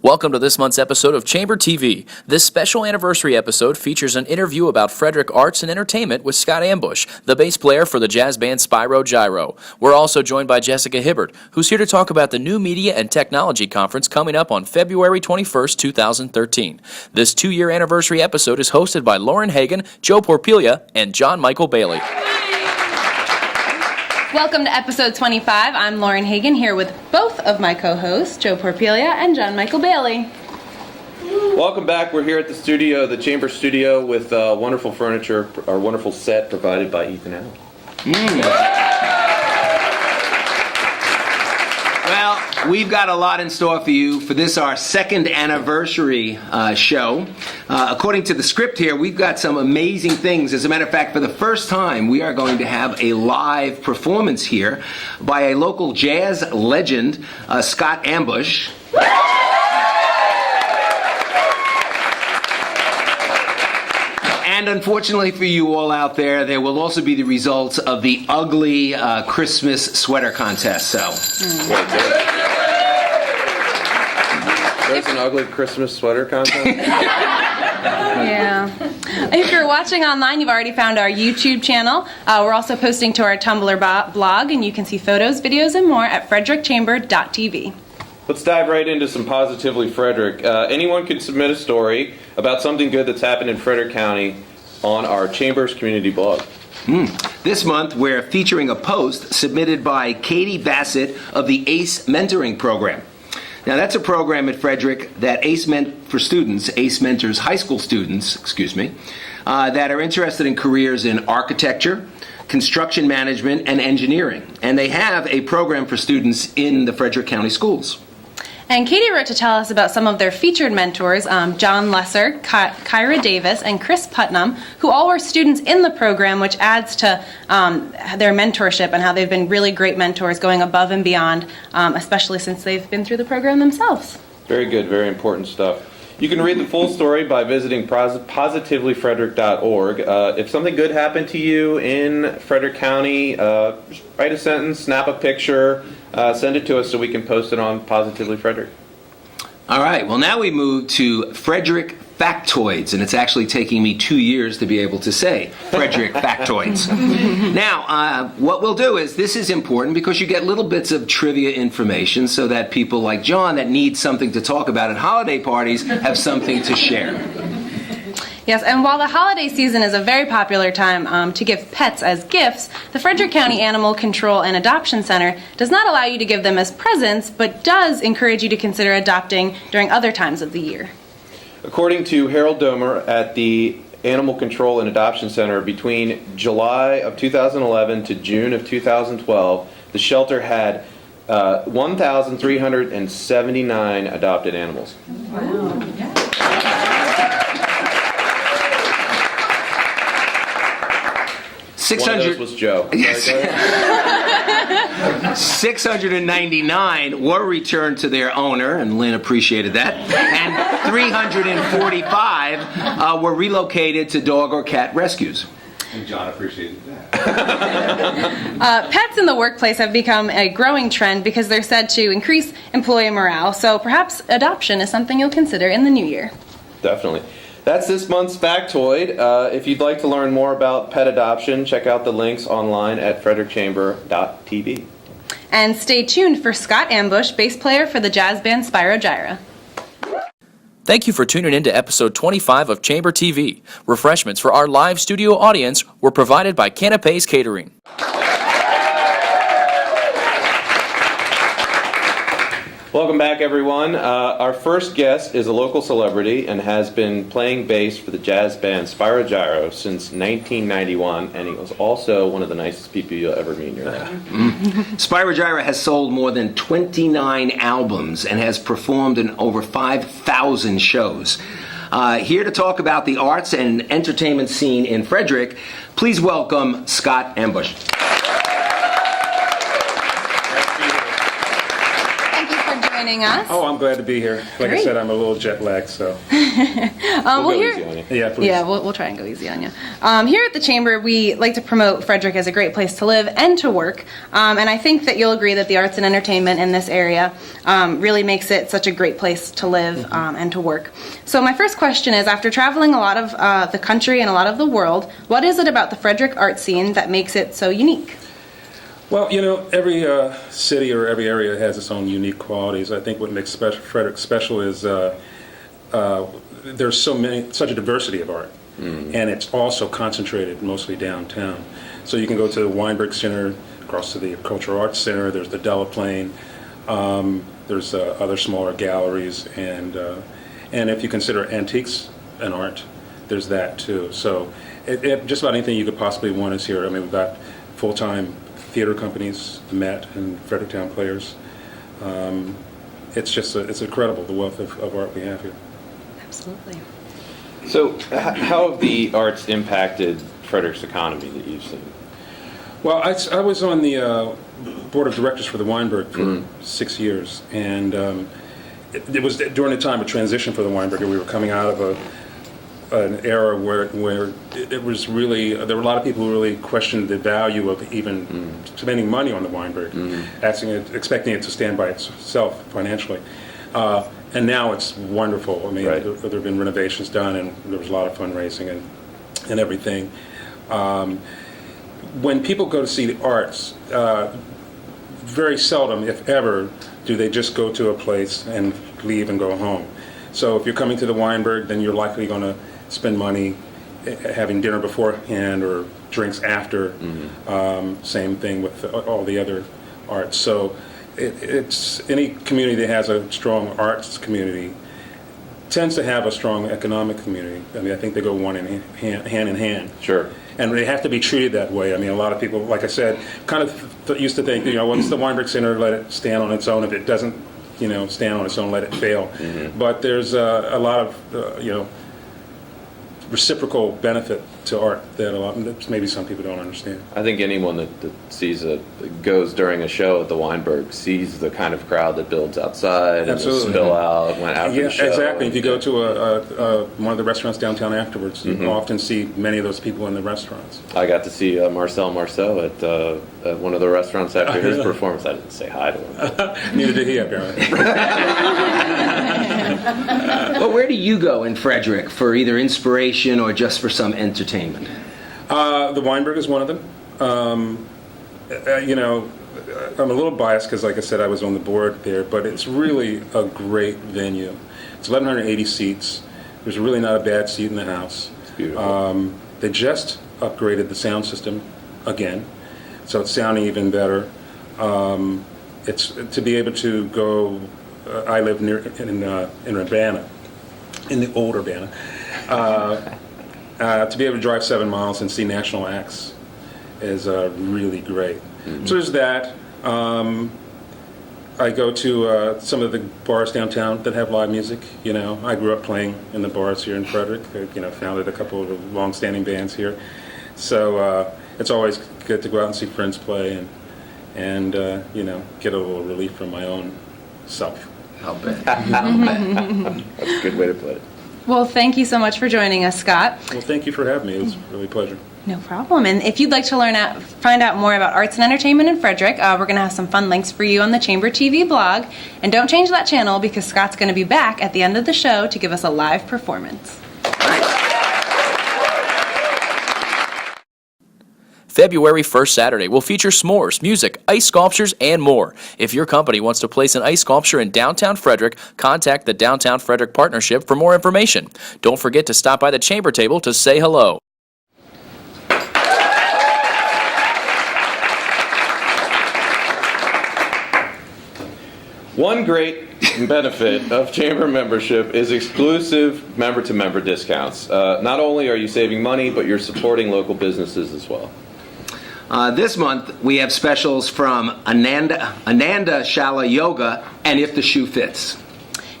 Welcome to this month's episode of Chamber TV. This special anniversary episode features an interview about Frederick Arts and Entertainment with Scott Ambush, the bass player for the jazz band Spyro Gyro. We're also joined by Jessica Hibbert, who's here to talk about the New Media and Technology Conference coming up on February 21st, 2013. This two-year anniversary episode is hosted by Lauren Hagan, Joe Porpiglia, and Jon-Mikel Bailey. Welcome to episode 25. I'm Lauren Hagan here with both of my co-hosts, Joe Porpiglia and Jon-Mikel Bailey. Welcome back. We're here at the studio, the Chamber Studio, with wonderful furniture, our wonderful set provided by Ethan Allen. Well, we've got a lot in store for you for this, our second anniversary show. According to the script here, we've got some amazing things. As a matter of fact, for the first time, we are going to have a live performance here by a local jazz legend, Scott Ambush. And unfortunately for you all out there will also be the results of the ugly Christmas sweater contest. So, There's an ugly Christmas sweater contest? Yeah. If you're watching online, you've already found our YouTube channel. We're also posting to our Tumblr blog, and you can see photos, videos, and more at frederickchamber.tv. Let's dive right into some Positively Frederick. Anyone could submit a story about something good that's happened in Frederick County on our Chamber's community blog. This month, we're featuring a post submitted by Katie Bassett of the ACE Mentoring Program. Now, that's a program at Frederick that ACE mentors high school students, that are interested in careers in architecture, construction management, and engineering. And they have a program for students in the Frederick County schools. And Katie wrote to tell us about some of their featured mentors, John Lesser, Kyra Davis, and Chris Putnam, who all were students in the program, which adds to their mentorship and how they've been really great mentors going above and beyond, especially since they've been through the program themselves. Very good, very important stuff. You can read the full story by visiting positivelyfrederick.org. If something good happened to you in Frederick County, write a sentence, snap a picture, send it to us so we can post it on Positively Frederick. All right, well, now we move to Frederick Factoids, and it's actually taking me 2 years to be able to say Frederick Factoids. Now, what we'll do is, this is important because you get little bits of trivia information so that people like John that need something to talk about at holiday parties have something to share. Yes, and while the holiday season is a very popular time to give pets as gifts, the Frederick County Animal Control and Adoption Center does not allow you to give them as presents, but does encourage you to consider adopting during other times of the year. According to Harold Domer at the Animal Control and Adoption Center, between July of 2011 to June of 2012, the shelter had 1,379 adopted animals. Wow. 600 One of those was Joe. 699 were returned to their owner, and Lynn appreciated that, and 345 were relocated to dog or cat rescues. And John appreciated that. Pets in the workplace have become a growing trend because they're said to increase employee morale, so perhaps adoption is something you'll consider in the new year. Definitely. That's this month's factoid. If you'd like to learn more about pet adoption, check out the links online at frederickchamber.tv. And stay tuned for Scott Ambush, bass player for the jazz band Spyro Gyro. Thank you for tuning in to episode 25 of Chamber TV. Refreshments for our live studio audience were provided by Canapés Catering. Welcome back, everyone. Our first guest is a local celebrity and has been playing bass for the jazz band Spyro Gyro since 1991, and he was also one of the nicest people you'll ever meet in your life. Spyro Gyro has sold more than 29 albums and has performed in over 5,000 shows. Here to talk about the arts and entertainment scene in Frederick, please welcome Scott joining us. Oh, I'm glad to be here. Like Great. I said, I'm a little jet lagged, so. We'll go easy on you. Yeah, please. Yeah, we'll try and go easy on you. Here at the Chamber, we like to promote Frederick as a great place to live and to work. And I think that you'll agree that the arts and entertainment in this area really makes it such a great place to live and to work. So my first question is, after traveling a lot of the country and a lot of the world, what is it about the Frederick art scene that makes it so unique? Well, you know, every city or every area has its own unique qualities. I think what makes Frederick special is there's such a diversity of art, and it's also concentrated mostly downtown. So you can go to the Weinberg Center, across to the Cultural Arts Center. There's the Delaplane. There's other smaller galleries, and if you consider antiques an art, there's that too. So just about anything you could possibly want is here. I mean, we've got full-time theater companies, the Met and Fredericktown Players. It's incredible, the wealth of art we have here. Absolutely. So, how have the arts impacted Frederick's economy that you've seen? Well, I was on the board of directors for the Weinberg for 6 years, and it was during the time of transition for the Weinberg. We were coming out of an era where it was really, there were a lot of people who really questioned the value of even spending money on the Weinberg, expecting it to stand by itself financially. And now it's wonderful. I mean, Right. there have been renovations done, and there was a lot of fundraising and everything. When people go to see the arts, very seldom, if ever, do they just go to a place and leave and go home. So if you're coming to the Weinberg, then you're likely going to spend money having dinner beforehand or drinks after. Same thing with all the other arts. So it's any community that has a strong arts community tends to have a strong economic community. I mean, I think they go hand in hand. Sure. And they have to be treated that way. I mean, a lot of people, like I said, kind of used to think, what's the Weinberg Center, let it stand on its own. If it doesn't, stand on its own, let it fail. But there's a lot of, reciprocal benefit to art that maybe some people don't understand. I think anyone that sees goes during a show at the Weinberg sees the kind of crowd that builds outside Absolutely. and the spill out went after the show. Exactly. If you go to one of the restaurants downtown afterwards, you often see many of those people in the restaurants. I got to see Marcel Marceau at one of the restaurants after his performance. I didn't say hi to him. Neither did he, apparently. Well, where do you go in Frederick for either inspiration or just for some entertainment? The Weinberg is one of them. I'm a little biased because, like I said, I was on the board there, but it's really a great venue. It's 1,180 seats. There's really not a bad seat in the house. It's beautiful. They just upgraded the sound system again, so it's sounding even better. It's to be able to go. I live near in Urbana, in the old Urbana. To be able to drive 7 miles and see national acts is really great. So there's that. I go to some of the bars downtown that have live music. I grew up playing in the bars here in Frederick. I, founded a couple of long-standing bands here. So it's always good to go out and see friends play and get a little relief from my own self. I'll bet. That's a good way to put it. Well, thank you so much for joining us, Scott. Well, thank you for having me. It was really a pleasure. No problem. And if you'd like to find out more about arts and entertainment in Frederick, we're going to have some fun links for you on the Chamber TV blog. And don't change that channel because Scott's going to be back at the end of the show to give us a live performance. February 1st Saturday will feature s'mores, music, ice sculptures, and more. If your company wants to place an ice sculpture in downtown Frederick, contact the Downtown Frederick Partnership for more information. Don't forget to stop by the chamber table to say hello. One great benefit of chamber membership is exclusive member-to-member discounts. Not only are you saving money, but you're supporting local businesses as well. This month, we have specials from Ananda Shala Yoga and If the Shoe Fits.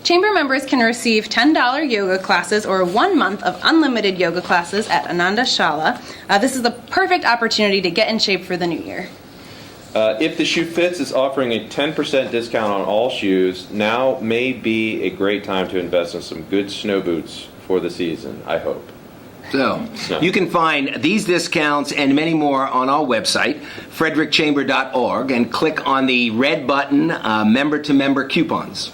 Chamber members can receive $10 yoga classes or 1 month of unlimited yoga classes at Ananda Shala. This is the perfect opportunity to get in shape for the new year. If the Shoe Fits is offering a 10% discount on all shoes, now may be a great time to invest in some good snow boots for the season, I hope. So, you can find these discounts and many more on our website, frederickchamber.org, and click on the red button, member-to-member coupons.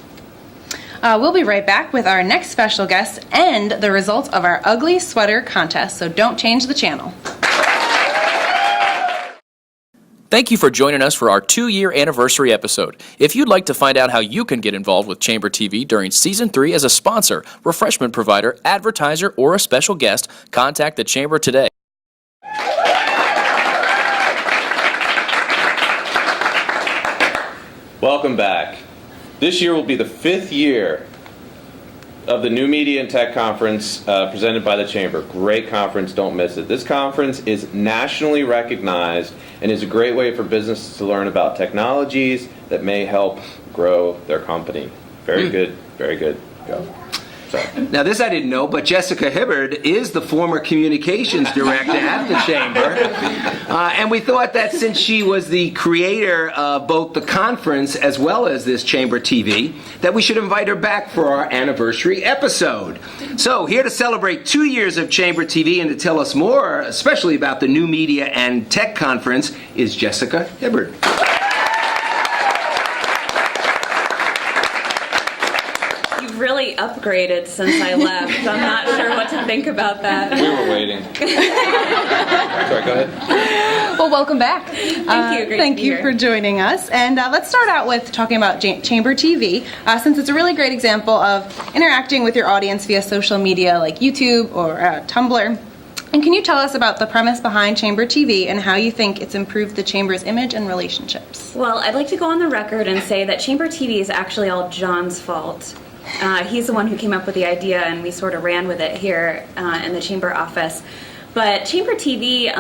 We'll be right back with our next special guest and the results of our ugly sweater contest, so don't change the channel. Thank you for joining us for our 2-year anniversary episode. If you'd like to find out how you can get involved with Chamber TV during Season 3 as a sponsor, refreshment provider, advertiser, or a special guest, contact the Chamber today. Welcome back. This year will be the 5th year of the New Media and Tech Conference presented by the Chamber. Great conference, don't miss it. This conference is nationally recognized and is a great way for businesses to learn about technologies that may help grow their company. Very good, very good. Go. Sorry. Now, this I didn't know, but Jessica Hibbard is the former communications director at the Chamber. And we thought that since she was the creator of both the conference as well as this Chamber TV, that we should invite her back for our anniversary episode. So, here to celebrate 2 years of Chamber TV and to tell us more, especially about the New Media and Tech Conference, is Jessica Hibbard. Really upgraded since I left. I'm not sure what to think about that. We were waiting. Sorry, go ahead. Well, welcome back. Thank you. Great Thank to be you here. for joining us. And let's start out with talking about Chamber TV, since it's a really great example of interacting with your audience via social media like YouTube or Tumblr. And can you tell us about the premise behind Chamber TV and how you think it's improved the Chamber's image and relationships? Well, I'd like to go on the record and say that Chamber TV is actually all John's fault. He's the one who came up with the idea, and we sort of ran with it here in the Chamber office. But Chamber TV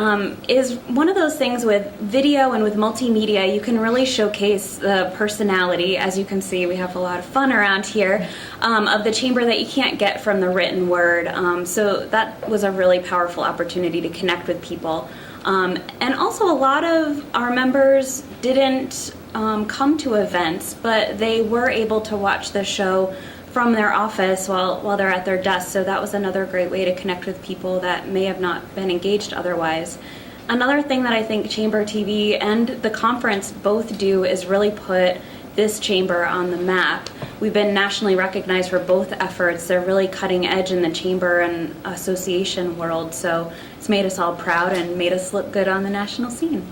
is one of those things with video and with multimedia. You can really showcase the personality. As you can see, we have a lot of fun around here of the Chamber that you can't get from the written word. So that was a really powerful opportunity to connect with people. And also a lot of our members didn't come to events, but they were able to watch the show from their office while they're at their desk. So that was another great way to connect with people that may have not been engaged otherwise. Another thing that I think Chamber TV and the conference both do is really put this Chamber on the map. We've been nationally recognized for both efforts. They're really cutting edge in the Chamber and association world. So it's made us all proud and made us look good on the national scene.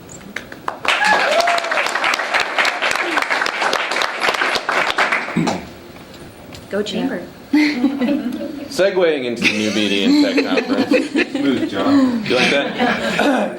Go Chamber. Segueing into the New Media and Tech Conference. Smooth, John. You like that?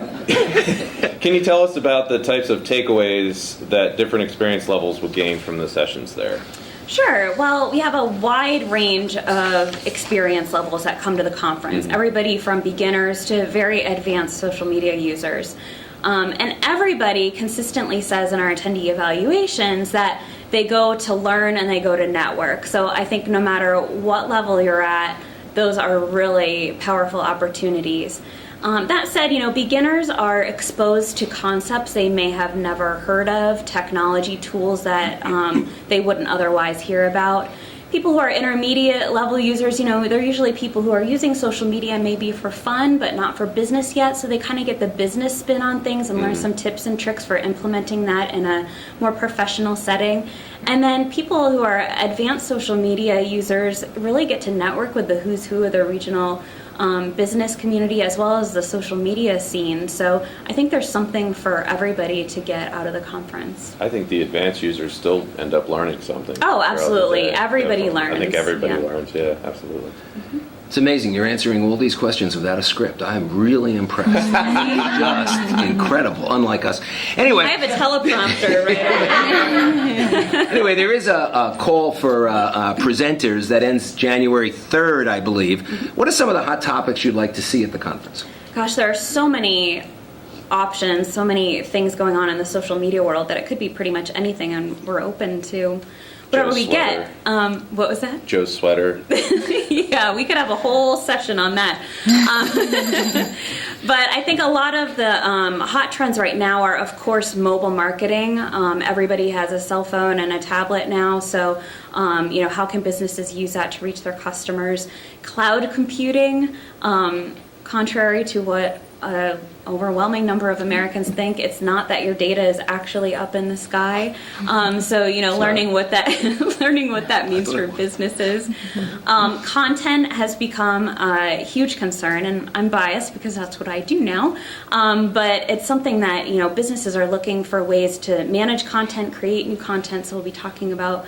Can you tell us about the types of takeaways that different experience levels will gain from the sessions there? Sure. Well, we have a wide range of experience levels that come to the conference. Everybody from beginners to very advanced social media users. And everybody consistently says in our attendee evaluations that they go to learn and they go to network. So I think no matter what level you're at, those are really powerful opportunities. That said, beginners are exposed to concepts they may have never heard of, technology tools that they wouldn't otherwise hear about. People who are intermediate level users, they're usually people who are using social media maybe for fun, but not for business yet. So they kind of get the business spin on things and learn some tips and tricks for implementing that in a more professional setting. And then people who are advanced social media users really get to network with the who's who of the regional business community as well as the social media scene. So I think there's something for everybody to get out of the conference. I think the advanced users still end up learning something. Oh, absolutely. throughout the day. Everybody learns. I think everybody Yeah. learns, yeah, absolutely. It's amazing. You're answering all these questions without a script. I'm really impressed. Just incredible, unlike us. Anyway. I have a teleprompter right Anyway, there is a call for presenters that ends January 3rd, I believe. What are some of the hot topics you'd like to see at the conference? Gosh, there are so many options, so many things going on in the social media world that it could be pretty much anything, and we're open to whatever Joe's we get. What was that? Joe's sweater. Yeah, we could have a whole session on that. But I think a lot of the hot trends right now are, of course, mobile marketing. Everybody has a cell phone and a tablet now, so how can businesses use that to reach their customers? Cloud computing, contrary to what an overwhelming number of Americans think, it's not that your data is actually up in the sky. So learning what that means for businesses. Content has become a huge concern, and I'm biased because that's what I do now. But it's something that businesses are looking for ways to manage content, create new content. So we'll be talking about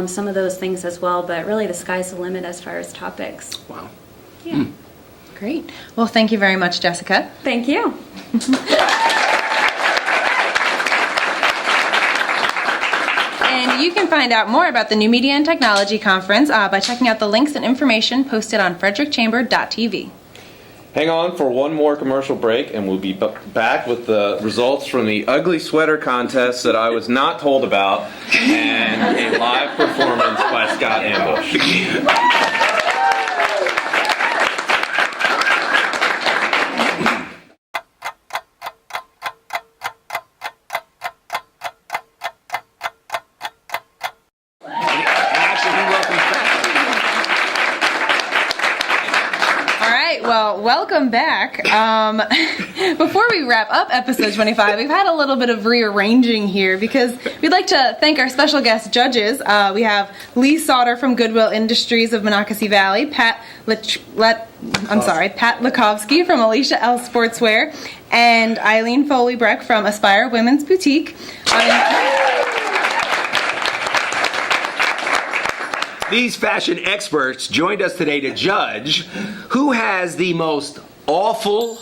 some of those things as well. But really, the sky's the limit as far as topics. Wow. Yeah. Great. Well, thank you very much, Jessica. Thank you. And you can find out more about the New Media and Technology Conference by checking out the links and information posted on frederickchamber.tv. Hang on for one more commercial break, and we'll be back with the results from the ugly sweater contest that I was not told about, and a live performance by Scott Ambush. Well, welcome back. Before we wrap up episode 25, we've had a little bit of rearranging here because we'd like to thank our special guest judges. We have Lee Sauter from Goodwill Industries of Monocacy Valley, Pat Lakovsky from Alicia L. Sportswear, and Eileen Foley-Breck from Aspire Women's Boutique. These fashion experts joined us today to judge who has the most awful,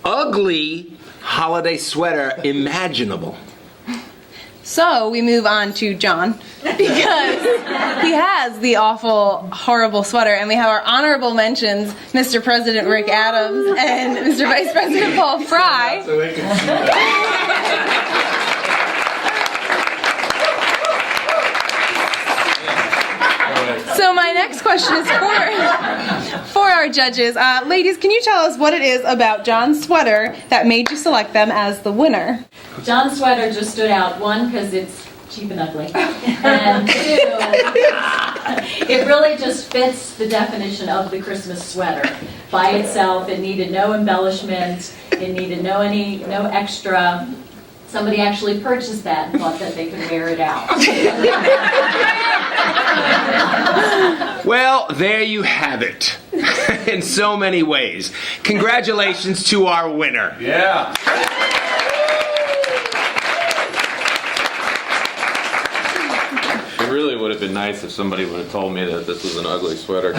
ugly holiday sweater imaginable. So we move on to John because he has the awful, horrible sweater, and we have our honorable mentions, Mr. President Rick Adams and Mr. Vice President Paul Fry. So my next question is for our judges. Ladies, can you tell us what it is about John's sweater that made you select them as the winner? John's sweater just stood out, one, because it's cheap and ugly, and two, it really just fits the definition of the Christmas sweater. By itself, it needed no embellishment, it needed no extra. Somebody actually purchased that and thought that they could wear it out. Well, there you have it. In so many ways. Congratulations to our winner. Yeah. It really would have been nice if somebody would have told me that this was an ugly sweater.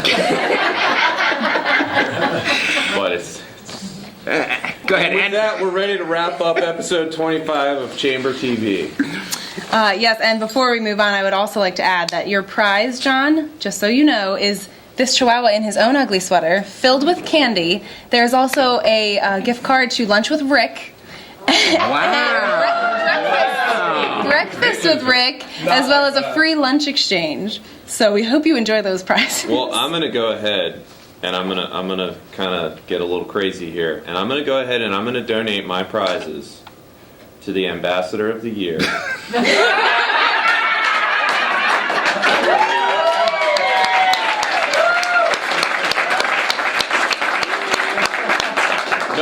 But it's... Go ahead. With that, we're ready to wrap up episode 25 of Chamber TV. Yes, and before we move on, I would also like to add that your prize, John, just so you know, is this Chihuahua in his own ugly sweater, filled with candy. There's also a gift card to Lunch with Rick. Wow. Breakfast with Rick, as well as a free lunch exchange. So we hope you enjoy those prizes. Well, I'm going to go ahead, and I'm gonna kind of get a little crazy here, and I'm going to go ahead and I'm going to donate my prizes to the Ambassador of the Year. No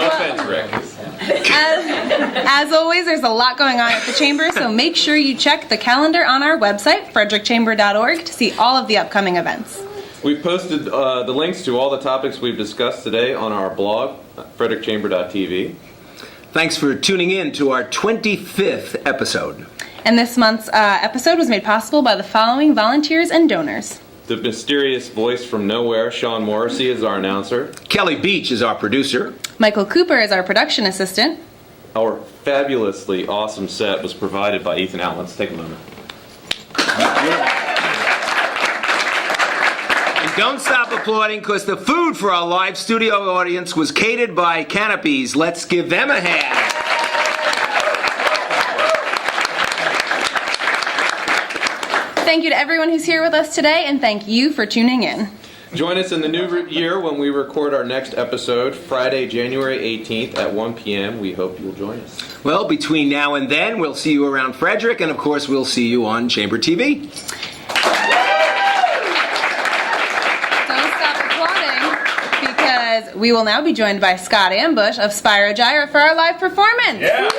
offense, Rick. As always, there's a lot going on at the Chamber, so make sure you check the calendar on our website, frederickchamber.org, to see all of the upcoming events. We've posted the links to all the topics we've discussed today on our blog, frederickchamber.tv. Thanks for tuning in to our 25th episode. And this month's episode was made possible by the following volunteers and donors. The mysterious voice from nowhere, Sean Morrissey, is our announcer. Kelly Beach is our producer. Michael Cooper is our production assistant. Our fabulously awesome set was provided by Ethan Allen. Let's take a moment. And don't stop applauding, because the food for our live studio audience was catered by Canopies. Let's give them a hand. thank you to everyone who's here with us today, and thank you for tuning in. Join us in the new year when we record our next episode, Friday, January 18th at 1 p.m. We hope you'll join us. Well, between now and then, we'll see you around Frederick, and of course, we'll see you on Chamber TV. Don't stop applauding, because we will now be joined by Scott Ambush of Spyro Gyra for our live performance. Yeah.